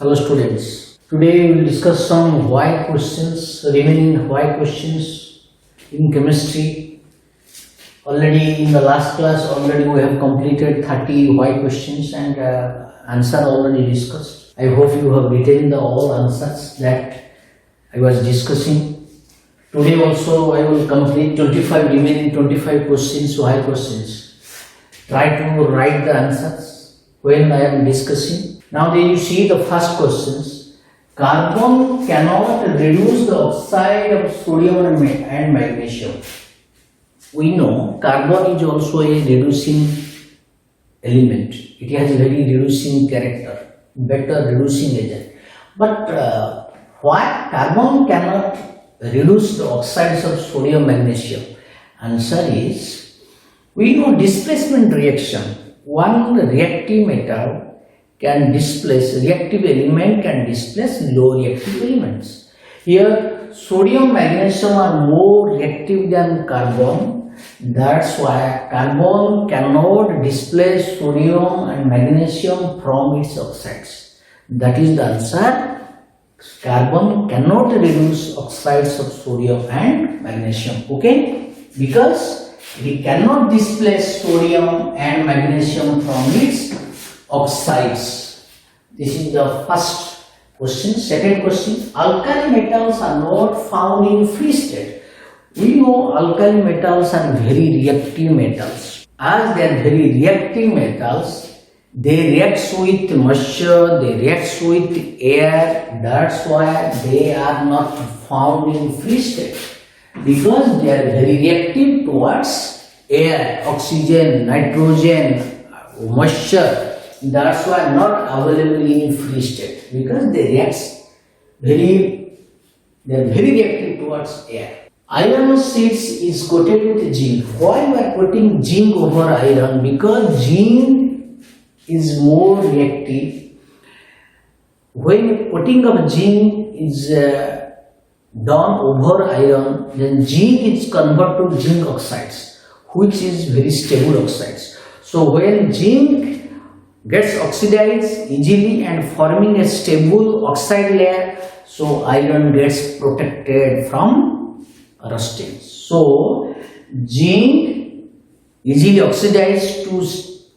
Hello students. Today we will discuss some why questions, remaining why questions in chemistry. Already in the last class, we have completed 30 why questions and answer already discussed. I hope you have written the all answers that I was discussing. Today also I will complete remaining 25 questions, why questions. Try to write the answers when I am discussing. Now then you see the first questions. Carbon cannot reduce the oxide of sodium and magnesium. We know carbon is also a reducing element. It has a very reducing character, better reducing agent. But why carbon cannot reduce the oxides of sodium magnesium? Answer is, we know displacement reaction. One reactive metal can displace, reactive element can displace low reactive elements. Here sodium magnesium are more reactive than carbon. That's why carbon cannot displace sodium and magnesium from its oxides. That is the answer. Carbon cannot reduce oxides of sodium and magnesium. Okay? Because it cannot displace sodium and magnesium from its oxides. This is the first question. Second question, alkali metals are not found in free state. We know alkali metals are very reactive metals. As they are very reactive metals, they react with moisture, they react with air. That's why they are not found in free state, because they are very reactive towards air, oxygen, nitrogen, moisture. That's why not available in free state, because they are very reactive towards air. Iron sheets is coated with zinc. Why we are putting zinc over iron? Because zinc is more reactive. When putting of zinc is done over iron, then zinc is converted to zinc oxides, which is very stable oxides. So when zinc gets oxidized easily and forming a stable oxide layer, so iron gets protected from rusting. So zinc easily oxidized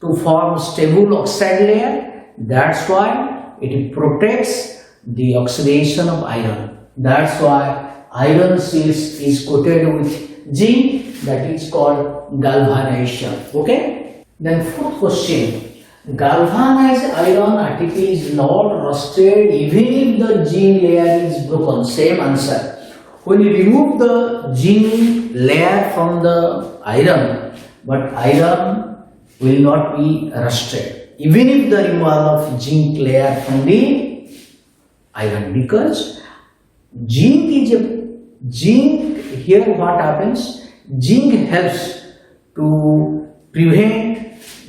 to form stable oxide layer. That's why it protects the oxidation of iron. That's why iron sheets is coated with zinc. That is called galvanization. Okay. Then fourth question. Galvanized iron article is not rusted even if the zinc layer is broken. Same answer. When you remove the zinc layer from the iron, but iron will not be rusted even if the removal of zinc layer from the iron, because here what happens? Zinc helps to prevent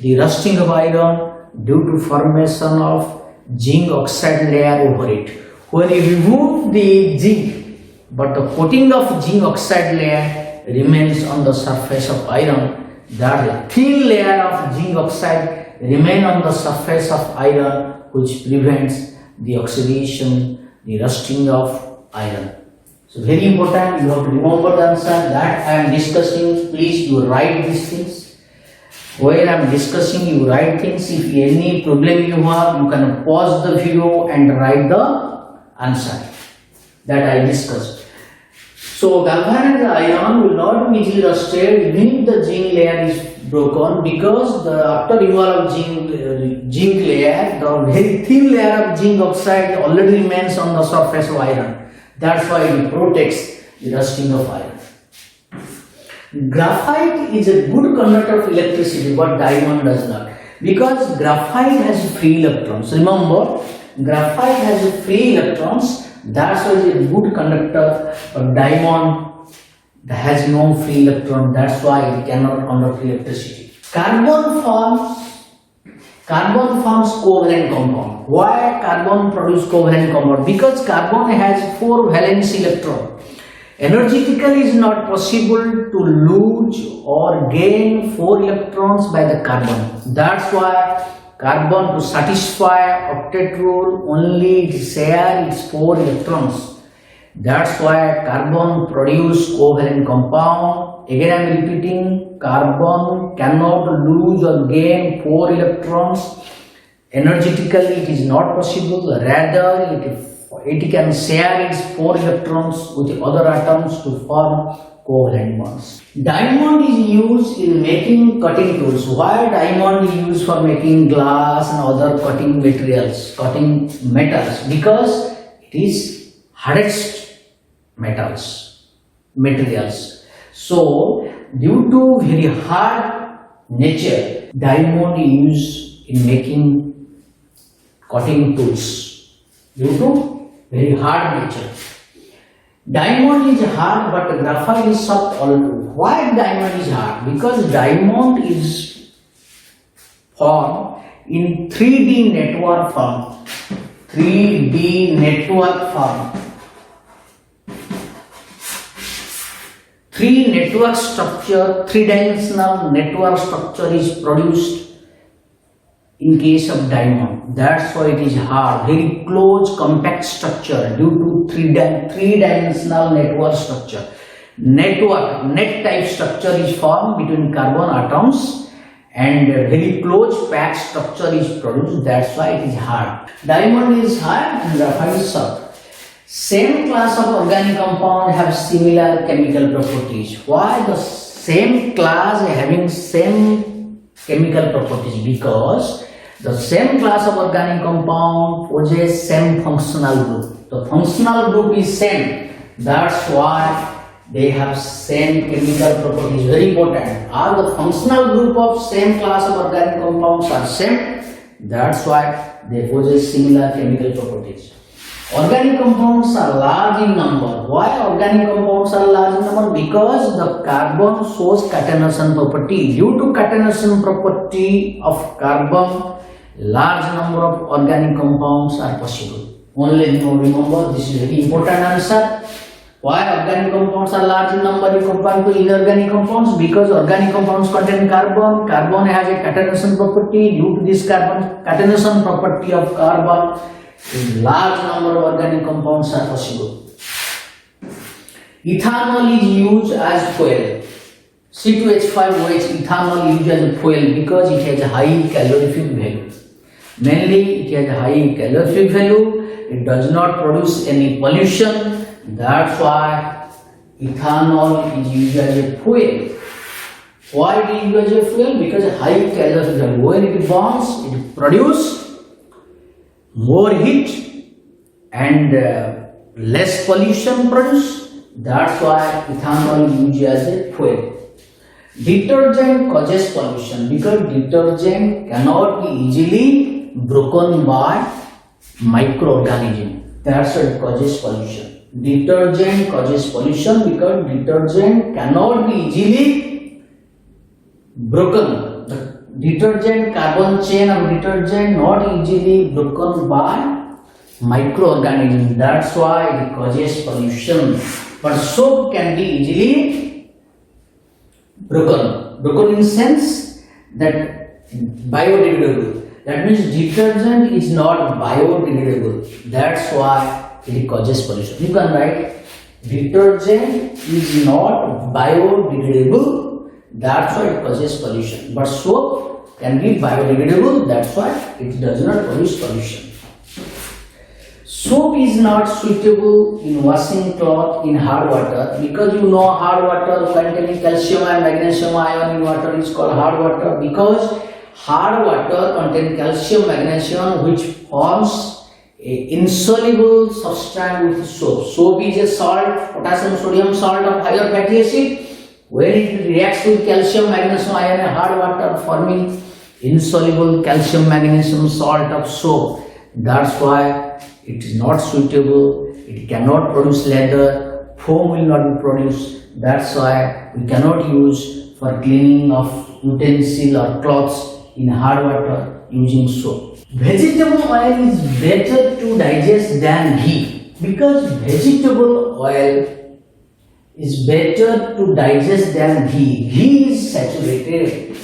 the rusting of iron due to formation of zinc oxide layer over it. When you remove the zinc, but the coating of zinc oxide layer remains on the surface of iron, that thin layer of zinc oxide remain on the surface of iron, which prevents the oxidation, the rusting of iron. So very important, you have to remember the answer that I am discussing. Please you write these things. While I am discussing, you write things. If any problem you have, you can pause the video and write the answer that I discussed. So galvanized iron will not be easily rusted even if the zinc layer is broken, because after removal of zinc layer, the very thin layer of zinc oxide already remains on the surface of iron. That's why it protects the rusting of iron. Graphite is a good conductor of electricity, but diamond does not, because graphite has free electrons. Remember, graphite has free electrons. That's why it's a good conductor, but diamond has no free electron. That's why it cannot conduct electricity. Carbon forms covalent compound. Why carbon produce covalent compound? Because carbon has 4 valence electrons. Energetically, it is not possible to lose or gain 4 electrons by the carbon. That's why carbon to satisfy octet rule only it share its 4 electrons. That's why carbon produce covalent compound. Again I am repeating, carbon cannot lose or gain 4 electrons. Energetically it is not possible, rather it can share its 4 electrons with other atoms to form covalent bonds. Diamond is used in making cutting tools. Why diamond is used for making glass and other cutting materials, cutting metals? Because it is hardest materials. So due to very hard nature, diamond is used in making cutting tools. Due to very hard nature. Diamond is hard but graphite is soft also. Why diamond is hard? Because diamond is formed in 3D network form. 3D network form. 3-dimensional network structure is produced in case of diamond. That's why it is hard. Very close compact structure due to 3-dimensional network structure. Net type structure is formed between carbon atoms and very close packed structure is produced. That's why it is hard. Diamond is hard and graphite is soft. Same class of organic compound have similar chemical properties. Why the same class having same chemical properties? Because the same class of organic compound possess same functional group. The functional group is same. That's why they have same chemical properties. Very important. All the functional group of same class of organic compounds are same. That's why they possess similar chemical properties. Organic compounds are large in number. Why organic compounds are large in number? Because the carbon shows catenation property. Due to catenation property of carbon, large number of organic compounds are possible. Only remember, this is very important answer. Why organic compounds are large in number compared to inorganic compounds? Because organic compounds contain carbon. Carbon has a catenation property. Due to this catenation property of carbon, a large number of organic compounds are possible. Ethanol is used as fuel. C2H5OH ethanol is used as a fuel because it has a high calorific value. Mainly it has a high calorific value. It does not produce any pollution. That's why ethanol is used as a fuel. Why it is used as a fuel? Because high calorific value. When it burns, it produces more heat and less pollution produced. That's why ethanol is used as a fuel. Detergent causes pollution because detergent cannot be easily broken by microorganisms. That's why it causes pollution. Detergent causes pollution because detergent cannot be easily broken. The detergent carbon chain of detergent not easily broken by microorganisms. That's why it causes pollution. But soap can be easily broken. Broken in sense that biodegradable. That means detergent is not biodegradable. That's why it causes pollution. You can write detergent is not biodegradable. That's why it causes pollution. But soap can be biodegradable. That's why it does not produce pollution. Soap is not suitable in washing cloth in hard water because you know hard water containing calcium and magnesium ion in water is called hard water because hard water contains calcium, magnesium which forms a insoluble substance with soap. Soap is a salt, potassium, sodium salt of higher fatty acid. When it reacts with calcium, magnesium ion and hard water forming insoluble calcium, magnesium salt of soap. That's why it is not suitable. It cannot produce leather. Foam will not be produced. That's why we cannot use for cleaning of utensil or cloths in hard water using soap. Vegetable oil is better to digest than ghee because vegetable oil is better to digest than ghee. Ghee is saturated.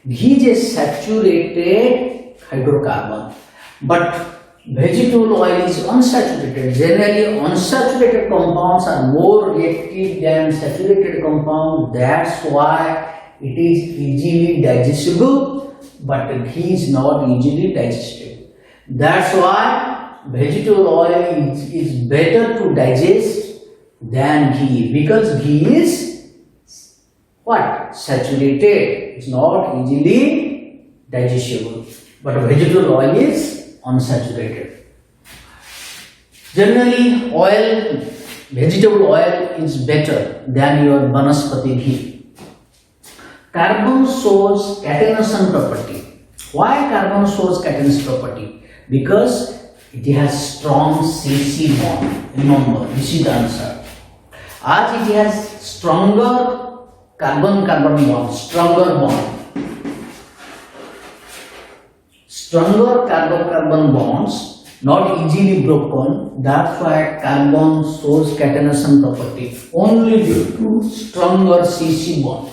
Ghee is a saturated hydrocarbon. But vegetable oil is unsaturated. Generally, unsaturated compounds are more reactive than saturated compounds. That's why it is easily digestible, but ghee is not easily digestible. That's why vegetable oil is better to digest than ghee, because ghee is what? Saturated. It's not easily digestible. But vegetable oil is unsaturated. Generally, vegetable oil is better than your Banaspati ghee. Carbon shows catenation property. Why carbon shows catenation property? Because it has strong CC bond. Remember, this is the answer. As it has stronger carbon-carbon bond, stronger bond. Stronger carbon-carbon bonds, not easily broken. That's why carbon shows catenation property only due to stronger CC bond.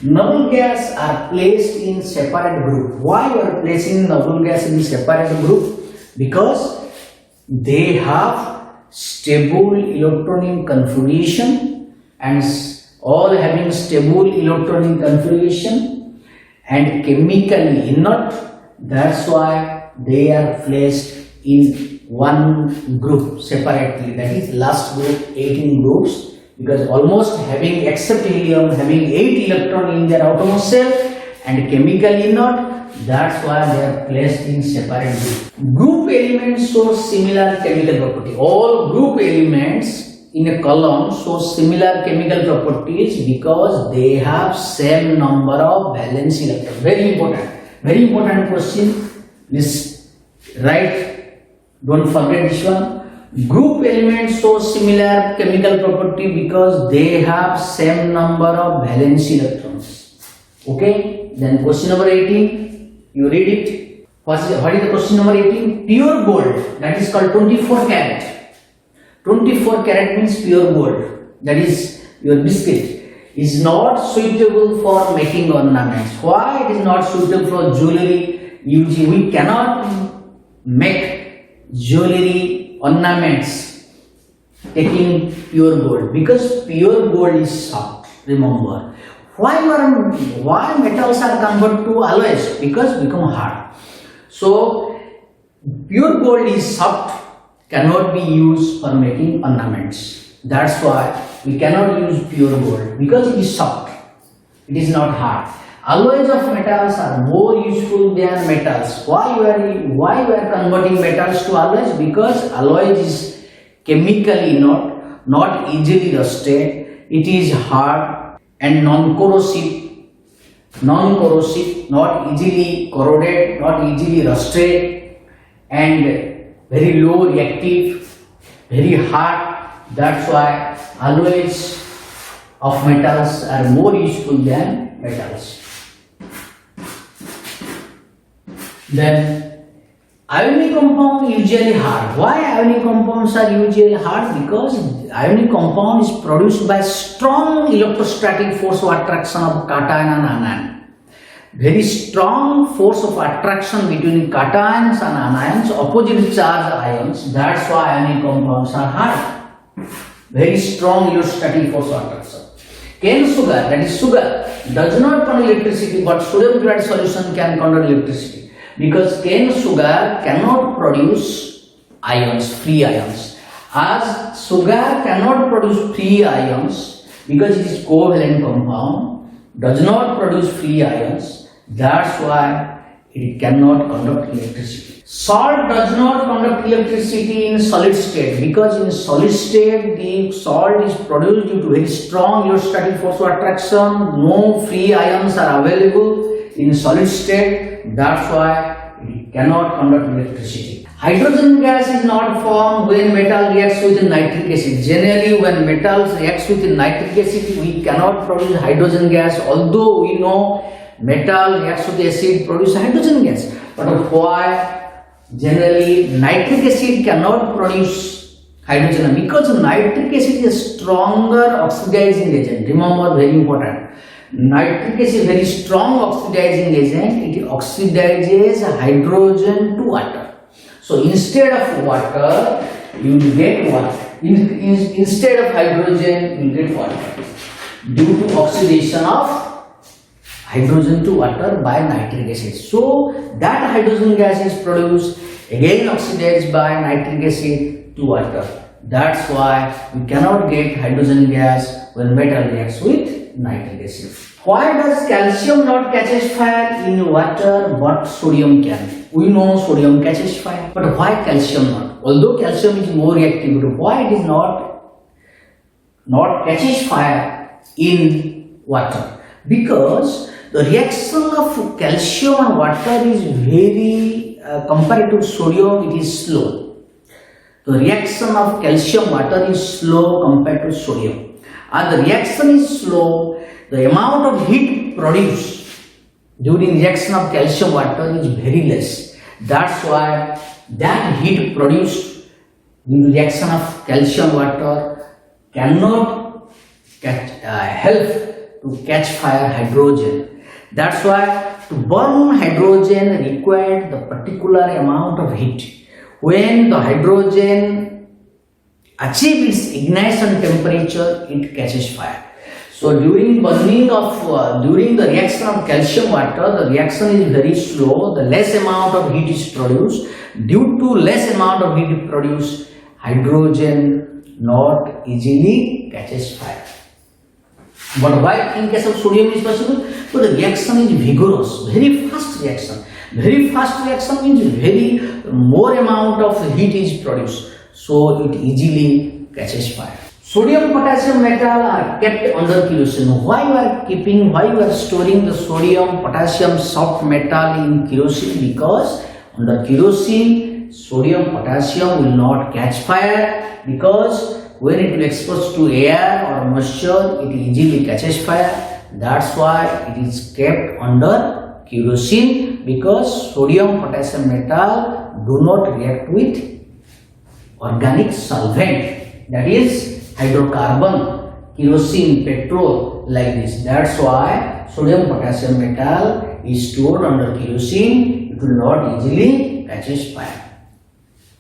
Noble gas are placed in separate group. Why you are placing noble gas in separate group? Because they have stable electronic configuration, and all having stable electronic configuration and chemically inert. That's why they are placed in one group separately. That is last group, 18 groups, because almost having, except helium, having 8 electrons in their outermost shell and chemically inert. That's why they are placed in separate groups. Group elements show similar chemical property. All group elements in a column show similar chemical properties because they have same number of valence electrons. Very important question. This right. Don't forget this one. Group elements show similar chemical property because they have same number of valence electrons. Okay. Then question number 18. You read it. What is the question number 18? Pure gold. That is called 24 karat. 24 karat means pure gold. That is your biscuit. Is not suitable for making ornaments. Why it is not suitable for jewelry? We cannot make jewelry ornaments taking pure gold, because pure gold is soft. Remember, why metals are converted to alloys? Because become hard. So pure gold is soft, cannot be used for making ornaments. That's why we cannot use pure gold, because it is soft. It is not hard. Alloys of metals are more useful than metals. Why we are converting metals to alloys? Because alloys is chemically not easily rusted. It is hard and non-corrosive, not easily corroded, not easily rusted, and very low reactive, very hard. That's why alloys of metals are more useful than metals. Then ionic compound usually hard. Why ionic compounds are usually hard? Because ionic compound is produced by strong electrostatic force of attraction of cation and anion. Very strong force of attraction between cations and anions, opposite charge ions. That's why ionic compounds are hard. Very strong electrostatic force of attraction. Cane sugar, that is sugar, does not conduct electricity, but sodium chloride solution can conduct electricity. Because cane sugar cannot produce ions, free ions. As sugar cannot produce free ions because it is covalent compound, does not produce free ions. That's why it cannot conduct electricity. Salt does not conduct electricity in solid state, because in solid state the salt is produced due to very strong electrostatic force of attraction. No free ions are available in solid state. That's why it cannot conduct electricity. Hydrogen gas is not formed when metal reacts with nitric acid. Generally, when metals reacts with nitric acid, we cannot produce hydrogen gas. Although we know metal reacts with acid, produce hydrogen gas. But why generally nitric acid cannot produce hydrogen? Because nitric acid is a stronger oxidizing agent. Remember, very important. Nitric acid is a very strong oxidizing agent. It oxidizes hydrogen to water. So instead of water, you will get water. Instead of hydrogen, you will get water due to oxidation of hydrogen to water by nitric acid. So that hydrogen gas is produced, again oxidized by nitric acid to water. That's why we cannot get hydrogen gas when metal reacts with nitric acid. Why does calcium not catches fire in water but sodium can? We know sodium catches fire, but why calcium not? Although calcium is more reactive, but why it is not catches fire in water? Because the reaction of calcium and water is very compared to sodium, it is slow. The reaction of calcium water is slow compared to sodium, and the reaction is slow. The amount of heat produced during reaction of calcium water is very less. That's why that heat produced in reaction of calcium water cannot help to catch fire hydrogen. That's why to burn hydrogen required the particular amount of heat. When the hydrogen achieves its ignition temperature, it catches fire. So during burning of during the reaction of calcium water, the reaction is very slow. The less amount of heat is produced. Due to less amount of heat produced, hydrogen not easily catches fire. But why in case of sodium is possible? So the reaction is vigorous, very fast reaction. Very fast reaction means very more amount of heat is produced, so it easily catches fire. Sodium potassium metal are kept under kerosene. Why you are storing the sodium potassium soft metal in kerosene? Because under kerosene sodium potassium will not catch fire, because when it will expose to air or moisture, it easily catches fire. That's why it is kept under kerosene, because sodium potassium metal do not react with organic solvent, that is hydrocarbon, kerosene, petrol, like this. That's why sodium potassium metal is stored under kerosene. It will not easily catches fire.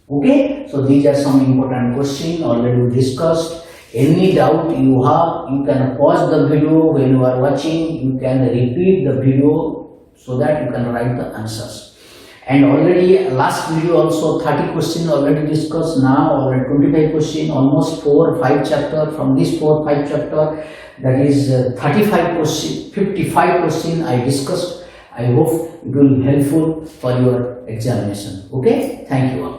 Okay, so these are some important questions already we discussed. Any doubt you have, you can pause the video when you are watching. You can repeat the video so that you can write the answers. And already last video also 30 questions already discussed. Now already 25 questions, almost 4 or 5 chapter. From this 4 or 5 chapter, that is 35 questions, 55 questions I discussed. I hope it will be helpful for your examination. Okay, thank you all.